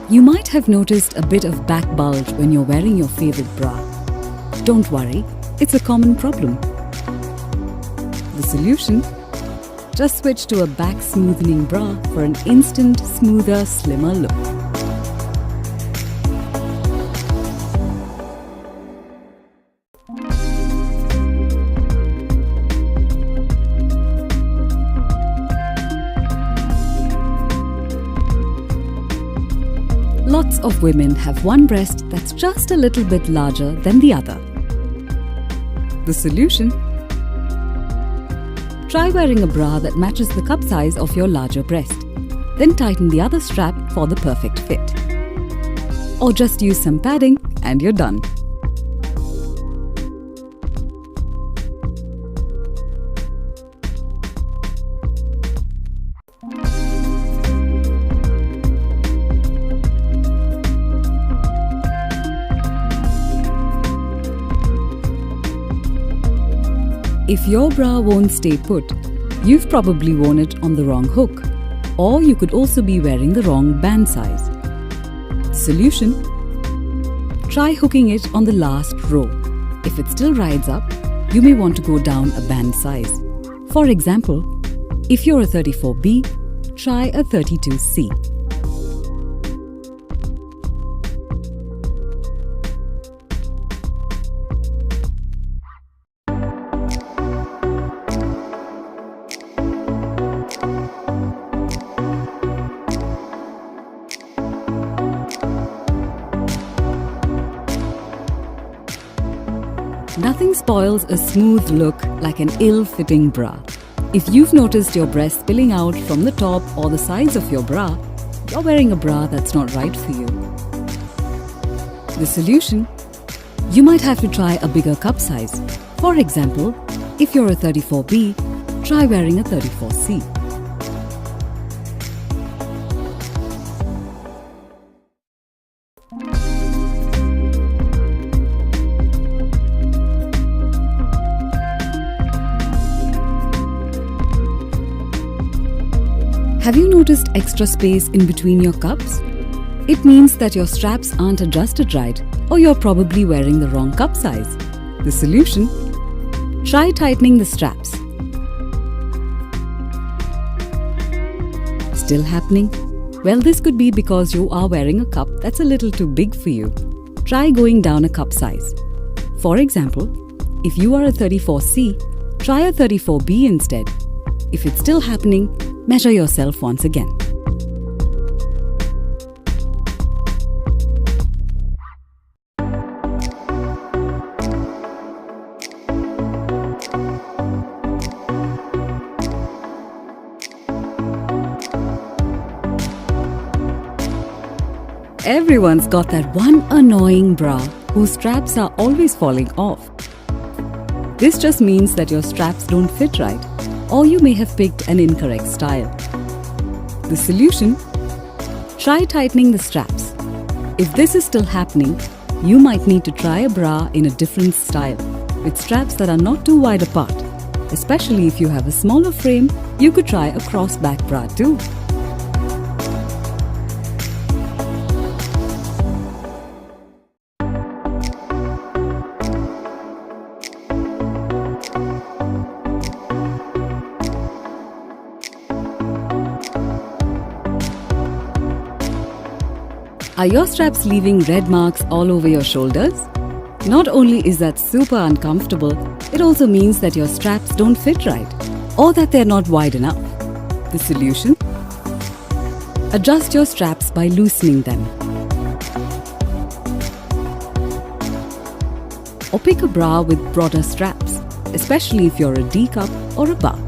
You might have noticed a bit of back bulge when you're wearing your favorite bra. Don't worry, it's a common problem. The solution? Just switch to a back smoothening bra for an instant, smoother, slimmer look. Lots of women have one breast that's just a little bit larger than the other. The solution? Try wearing a bra that matches the cup size of your larger breast. Then tighten the other strap for the perfect fit. Or just use some padding and you're done. If your bra won't stay put, you've probably worn it on the wrong hook, or you could also be wearing the wrong band size. Solution? Try hooking it on the last row. If it still rides up, you may want to go down a band size. For example, if you're a 34B, try a 32C. Nothing spoils a smooth look like an ill-fitting bra. If you've noticed your breast spilling out from the top or the sides of your bra, you're wearing a bra that's not right for you. The solution? You might have to try a bigger cup size. For example, if you're a 34B, try wearing a 34C. Have you noticed extra space in between your cups? It means that your straps aren't adjusted right, or you're probably wearing the wrong cup size. The solution? Try tightening the straps. Still happening? Well, this could be because you are wearing a cup that's a little too big for you. Try going down a cup size. For example, if you are a 34C, try a 34B instead. If it's still happening, measure yourself once again. Everyone's got that one annoying bra whose straps are always falling off. This just means that your straps don't fit right, or you may have picked an incorrect style. The solution? Try tightening the straps. If this is still happening, you might need to try a bra in a different style, with straps that are not too wide apart. Especially if you have a smaller frame, you could try a cross-back bra too. Are your straps leaving red marks all over your shoulders? Not only is that super uncomfortable, it also means that your straps don't fit right, or that they're not wide enough. The solution? Adjust your straps by loosening them. Or pick a bra with broader straps, especially if you're a D cup or a bar.